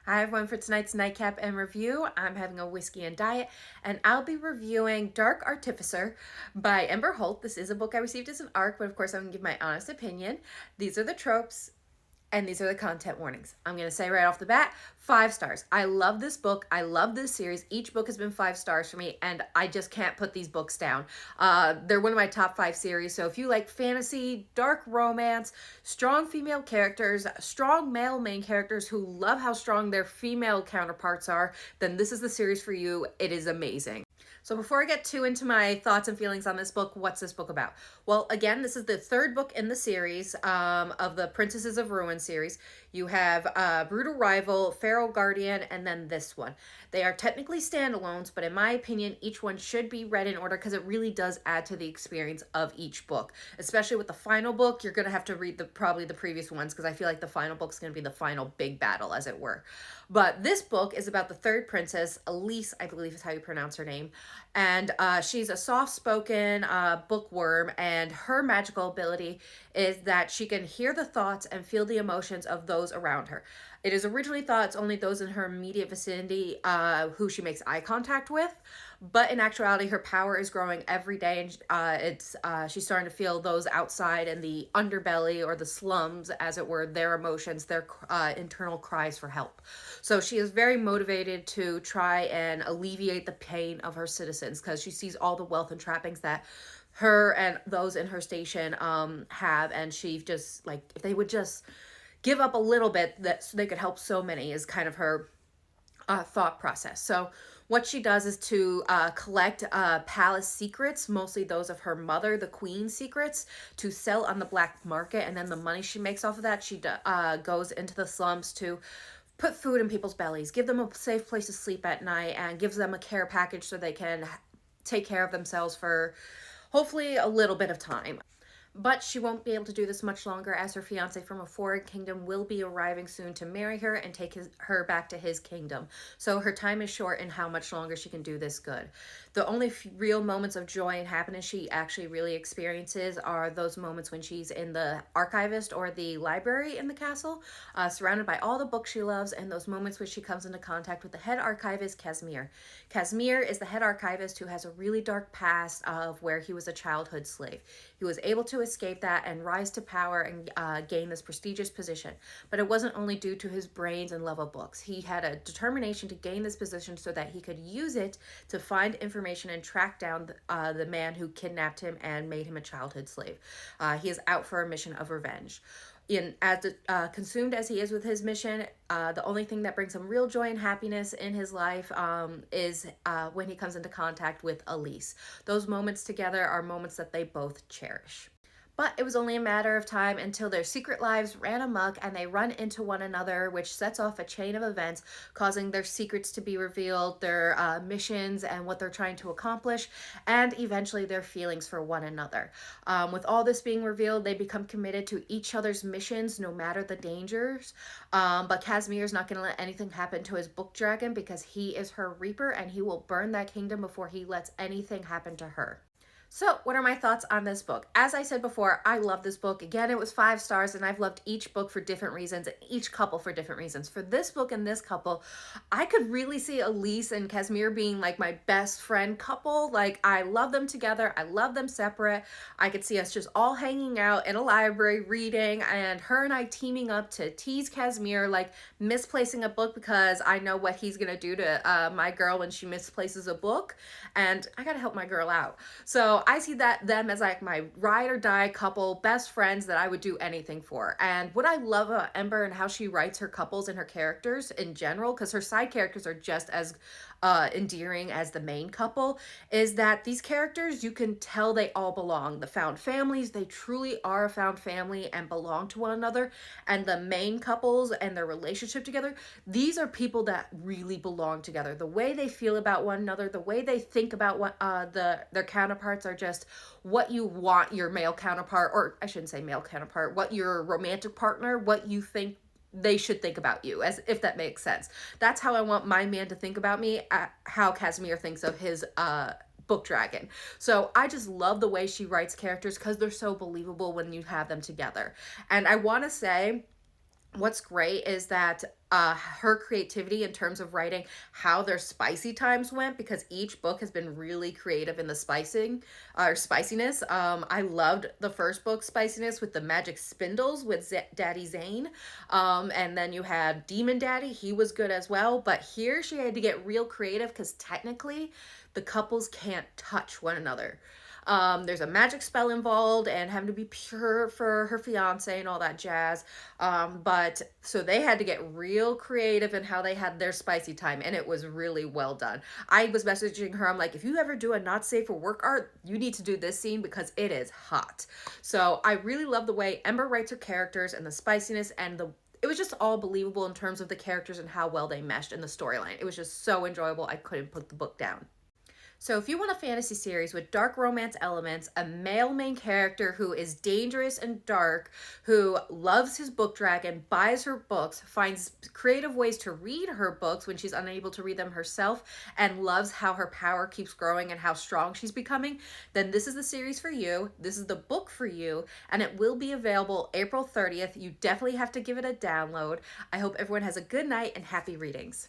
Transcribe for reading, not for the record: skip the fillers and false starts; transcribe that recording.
Hi everyone, for tonight's Nightcap and review, I'm having a whiskey and diet, and I'll be reviewing Dark Artificer by Ember Holt. This is a book I received as an ARC, but of course I'm going to give my honest opinion. These are the tropes, and these are the content warnings. I'm going to say right off the bat, 5 stars. I love this book. I love this series. Each book has been 5 stars for me, and I just can't put these books down. They're one of my top 5 series, so if you like fantasy, dark romance, strong female characters, strong male main characters who love how strong their female counterparts are, then this is the series for you. It is amazing. So before I get too into my thoughts and feelings on this book, what's this book about? Well, again, this is the third book in the series of the Princesses of Ruin series. You have Brutal Rival, Feral Guardian, and then this one. They are technically standalones, but in my opinion, each one should be read in order because it really does add to the experience of each book. Especially with the final book, you're going to have to read probably the previous ones because I feel like the final book is going to be the final big battle, as it were. But this book is about the third princess, Elise, I believe is how you pronounce her name. And she's a soft-spoken bookworm, and her magical ability is that she can hear the thoughts and feel the emotions of those around her. It is originally thought it's only those in her immediate vicinity who she makes eye contact with, but in actuality, her power is growing every day, and she's starting to feel those outside in the underbelly or the slums, as it were, their emotions, their internal cries for help. So she is very motivated to try and alleviate the pain of her citizens because she sees all the wealth and trappings that her and those in her station have, and she just, like, if they would just give up a little bit that so they could help so many is kind of her thought process. So what she does is to collect palace secrets, mostly those of her mother, the queen's secrets, to sell on the black market, and then the money she makes off of that, she goes into the slums to put food in people's bellies, give them a safe place to sleep at night, and gives them a care package so they can take care of themselves for hopefully a little bit of time. But she won't be able to do this much longer, as her fiance from a foreign kingdom will be arriving soon to marry her and take her back to his kingdom. So her time is short in how much longer she can do this good. The only real moments of joy and happiness she actually really experiences are those moments when she's in the archivist or the library in the castle, surrounded by all the books she loves, and those moments where she comes into contact with the head archivist, Casimir. Casimir is the head archivist who has a really dark past of where he was a childhood slave. He was able to escape that and rise to power and gain this prestigious position. But it wasn't only due to his brains and love of books. He had a determination to gain this position so that he could use it to find information and track down the man who kidnapped him and made him a childhood slave. He is out for a mission of revenge. Consumed as he is with his mission, the only thing that brings him real joy and happiness in his life is when he comes into contact with Elise. Those moments together are moments that they both cherish. But it was only a matter of time until their secret lives ran amok and they run into one another, which sets off a chain of events, causing their secrets to be revealed, their missions and what they're trying to accomplish, and eventually their feelings for one another. With all this being revealed, they become committed to each other's missions, no matter the dangers. But Casimir is not going to let anything happen to his book dragon because he is her reaper, and he will burn that kingdom before he lets anything happen to her. So, what are my thoughts on this book? As I said before, I love this book. Again, it was 5 stars, and I've loved each book for different reasons, and each couple for different reasons. For this book and this couple, I could really see Elise and Casimir being like my best friend couple. Like, I love them together. I love them separate. I could see us just all hanging out in a library reading, and her and I teaming up to tease Casimir, like misplacing a book because I know what he's going to do to my girl when she misplaces a book, and I got to help my girl out. So I see them as like my ride or die couple, best friends that I would do anything for. And what I love about Ember and how she writes her couples and her characters in general, because her side characters are just as endearing as the main couple, is that these characters, you can tell they all belong. The found families, they truly are a found family and belong to one another. And the main couples and their relationship together, these are people that really belong together. The way they feel about one another, the way they think about what their counterparts are just what you want your male counterpart, or I shouldn't say male counterpart, what your romantic partner, what you think they should think about you, as if that makes sense. That's how I want my man to think about me, how Casimir thinks of his book dragon. So I just love the way she writes characters because they're so believable when you have them together. And I want to say What's great is that her creativity in terms of writing how their spicy times went, because each book has been really creative in the spicing or spiciness. I loved the first book, Spiciness, with the magic spindles with Daddy Zane. And then you had Demon Daddy, he was good as well. But here she had to get real creative because technically the couples can't touch one another. There's a magic spell involved and having to be pure for her fiance and all that jazz. But so they had to get real creative in how they had their spicy time, and it was really well done. I was messaging her, I'm like, if you ever do a not safe for work art, you need to do this scene because it is hot. So I really love the way Ember writes her characters and the spiciness and the it was just all believable in terms of the characters and how well they meshed in the storyline. It was just so enjoyable. I couldn't put the book down. So, if you want a fantasy series with dark romance elements, a male main character who is dangerous and dark, who loves his book dragon, buys her books, finds creative ways to read her books when she's unable to read them herself, and loves how her power keeps growing and how strong she's becoming, then this is the series for you. This is the book for you, and it will be available April 30th. You definitely have to give it a download. I hope everyone has a good night and happy readings.